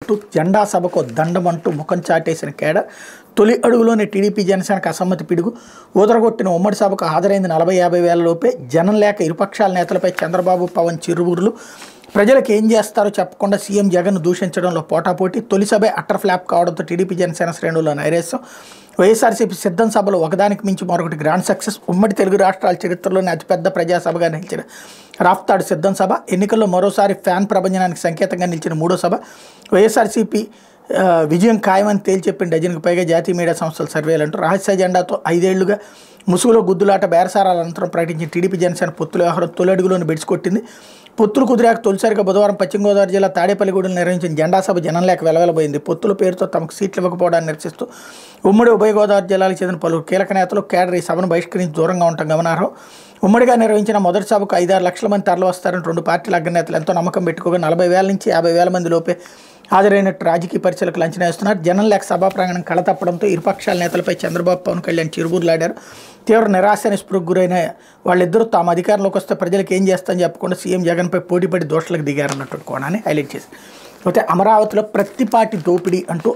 అంటూ జెండా సభకు దండం అంటూ ముఖం చాటేసిన కేడర్ తొలి అడుగులోనే టీడీపీ జనసేనకు అసమ్మతి పిడుగు ఊదరగొట్టిన ఉమ్మడి సభకు హాజరైంది 40-50 వేల లోపే. జనం లేక ఇరుపక్షాల నేతలపై చంద్రబాబు పవన్ చిరువురులు. ప్రజలకు ఏం చేస్తారో చెప్పకుండా సీఎం జగన్ దూషించడంలో పోటాపోటీ. తొలి సభే అట్టర్ ఫ్లాప్ కావడంతో టీడీపీ జనసేన శ్రేణుల్లో నైరాశ్యం. వైఎస్ఆర్సీపీ సిద్ధం సభలు ఒకదానికి మించి మరొకటి గ్రాండ్ సక్సెస్. ఉమ్మడి తెలుగు రాష్ట్రాల చరిత్రలోనే అతిపెద్ద ప్రజాసభగా నిలిచిన రాఫ్తాడు సిద్ధం సభ. ఎన్నికల్లో మరోసారి ఫ్యాన్ ప్రభంజనానికి సంకేతంగా నిలిచిన మూడో సభ. వైఎస్ఆర్సీపీ విజయం ఖాయమని తేల్చెప్పిన డజన్కు పైగా జాతీయ మీడియా సంస్థల సర్వేలు అంటూ రహస్య జెండాతో 5 ఏళ్లుగా ముసుగులో గుద్దులాట బేరసారాల అనంతరం ప్రకటించిన టీడీపీ జనసేన పొత్తుల వ్యవహారం తొలి అడుగులోని బెడిసికొట్టింది. పొత్తులు కుదిరాక తొలిసారిగా బుధవారం పశ్చిమ గోదావరి జిల్లా తాడేపల్లిగూడెంలో నిర్వహించిన జెండా సభ జనం లేక వెలవెలబోయింది. పొత్తుల పేరుతో తమకు సీట్లు ఇవ్వకపోవడాన్ని నిరసిస్తూ ఉమ్మడి ఉభయ గోదావరి జిల్లాలకు చెందిన పలువురు కీలక నేతలు కేడర్ ఈ సభను బహిష్కరించి దూరంగా ఉండటం గమనార్హం. ఉమ్మడిగా నిర్వహించిన మొదటి సభకు 5-6 లక్షల మంది తరలి వస్తారని రెండు పార్టీల అగ్రనేతలు ఎంతో నమ్మకం పెట్టుకోగా 40,000 నుంచి 50,000 మంది లోపే హాజరైనట్టు రాజకీయ పరిచయలకు అంచనా వేస్తున్నారు. జనం లేక సభా ప్రాంగణం కళతప్పడంతో ఇరుపక్షాల నేతలపై చంద్రబాబు పవన్ కళ్యాణ్ చిరుబూరులాడారు. తీవ్ర నిరాశ నిస్పృహకు గురైన వాళ్ళిద్దరూ తాము అధికారంలోకి వస్తే ప్రజలకు ఏం చేస్తామని చెప్పకుండా సీఎం జగన్పై పోటీపడి దోషులకు దిగారన్నటువంటి కోణాన్ని హైలైట్ చేశారు. అయితే అమరావతిలో ప్రత్తిపాటి దోపిడీ అంటూ